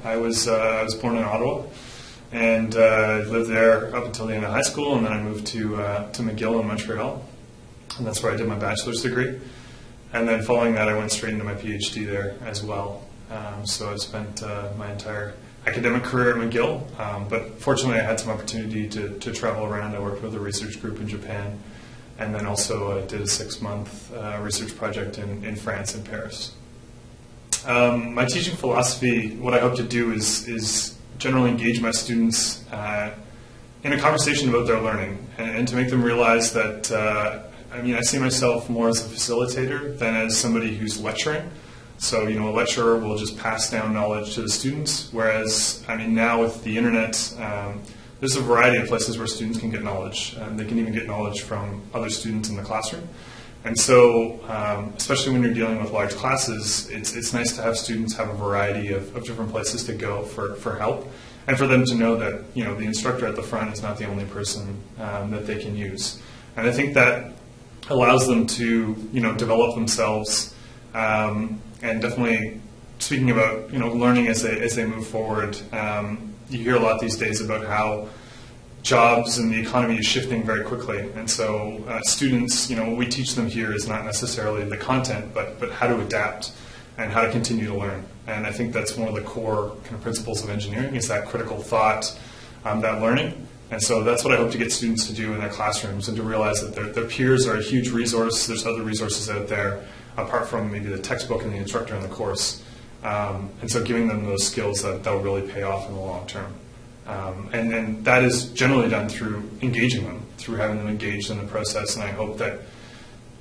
I was born in Ottawa, and lived there up until the end of high school, and then I moved to McGill in Montreal, and that's where I did my bachelor's degree. And then following that, I went straight into my PhD there as well. So I've spent my entire academic career at McGill, but fortunately I had some opportunity to travel around. I worked with a research group in Japan, and then also did a 6-month research project in France, in Paris. My teaching philosophy, what I hope to do is generally engage my students in a conversation about their learning, and to make them realize that I see myself more as a facilitator than as somebody who's lecturing. So, a lecturer will just pass down knowledge to the students, whereas, now with the internet, there's a variety of places where students can get knowledge. They can even get knowledge from other students in the classroom. And so, especially when you're dealing with large classes, it's nice to have students have a variety of different places to go for help, and for them to know that, the instructor at the front is not the only person that they can use. And I think that allows them to, develop themselves, and definitely speaking about, learning as they move forward. You hear a lot these days about how jobs and the economy is shifting very quickly, and so students, what we teach them here is not necessarily the content, but how to adapt and how to continue to learn. And I think that's one of the core kind of principles of engineering, is that critical thought, that learning. And so that's what I hope to get students to do in their classrooms, and to realize that their peers are a huge resource. There's other resources out there apart from maybe the textbook and the instructor in the course. And so giving them those skills that will really pay off in the long term. And that is generally done through engaging them, through having them engaged in the process. And I hope that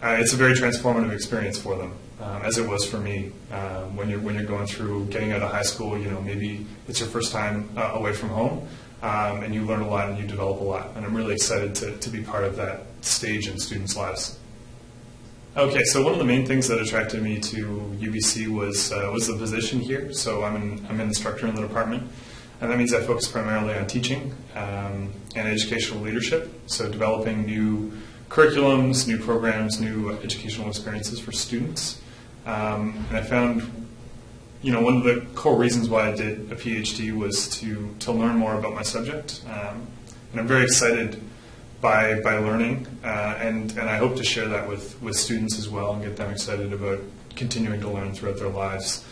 it's a very transformative experience for them, as it was for me. When you're going through getting out of high school, maybe it's your first time away from home, and you learn a lot and you develop a lot. And I'm really excited to be part of that stage in students' lives. Okay, so one of the main things that attracted me to UBC was the position here. So I'm an instructor in the department, and that means I focus primarily on teaching and educational leadership. So developing new curriculums, new programs, new educational experiences for students. And I found, one of the core reasons why I did a PhD was to learn more about my subject. And I'm very excited by learning, and I hope to share that with students as well, and get them excited about continuing to learn throughout their lives.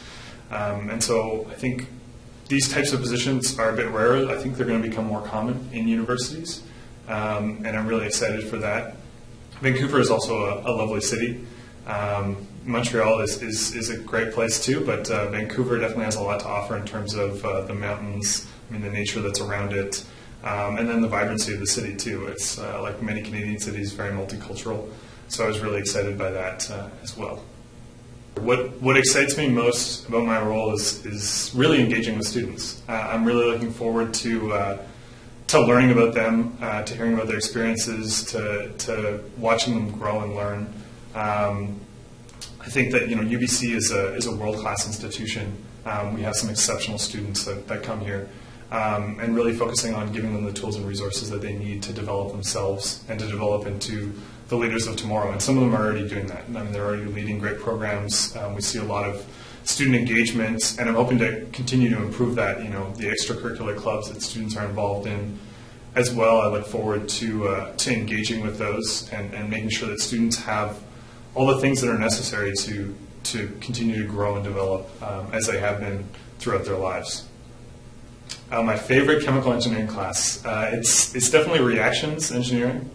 And so I think these types of positions are a bit rarer. I think they're going to become more common in universities, and I'm really excited for that. Vancouver is also a lovely city. Montreal is a great place too, but Vancouver definitely has a lot to offer in terms of the mountains, the nature that's around it, and then the vibrancy of the city too. It's like many Canadian cities, very multicultural. So I was really excited by that as well. What excites me most about my role is really engaging with students. I'm really looking forward to learning about them, to hearing about their experiences, to watching them grow and learn. I think that UBC is a world-class institution. We have some exceptional students that come here, and really focusing on giving them the tools and resources that they need to develop themselves and to develop into the leaders of tomorrow. And some of them are already doing that. They're already leading great programs. We see a lot of student engagement, and I'm hoping to continue to improve that. The extracurricular clubs that students are involved in as well. I look forward to engaging with those and making sure that students have all the things that are necessary to continue to grow and develop as they have been throughout their lives. My favorite chemical engineering class, it's definitely reactions engineering.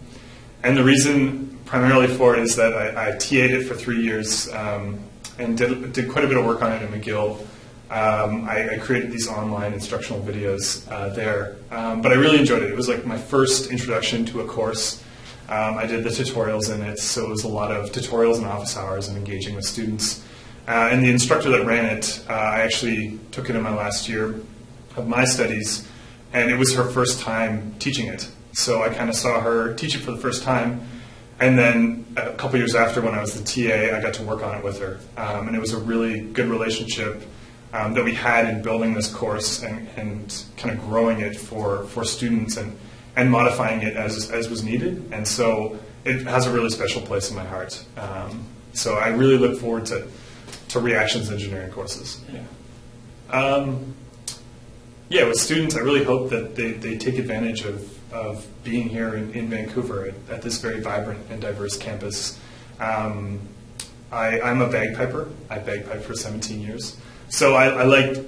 And the reason primarily for it is that I TA'd it for 3 years and did quite a bit of work on it in McGill. I created these online instructional videos there, but I really enjoyed it. It was like my first introduction to a course. I did the tutorials in it, so it was a lot of tutorials and office hours and engaging with students. And the instructor that ran it, I actually took it in my last year of my studies, and it was her first time teaching it. So I kind of saw her teach it for the first time, and then a couple years after, when I was the TA, I got to work on it with her. And it was a really good relationship that we had in building this course and kind of growing it for students and modifying it as was needed. And so it has a really special place in my heart. So I really look forward to reactions engineering courses. Yeah. Yeah, with students, I really hope that they take advantage of being here in Vancouver at this very vibrant and diverse campus. I'm a bagpiper. I bagpiped for 17 years. So I like,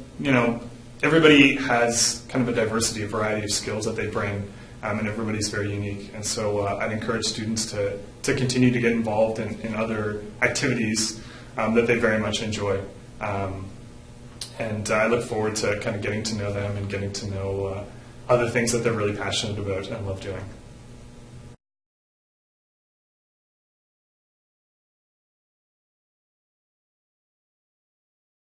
everybody has kind of a diversity, a variety of skills that they bring, and everybody's very unique. And so I'd encourage students to continue to get involved in other activities that they very much enjoy. And I look forward to kind of getting to know them and getting to know other things that they're really passionate about and love doing.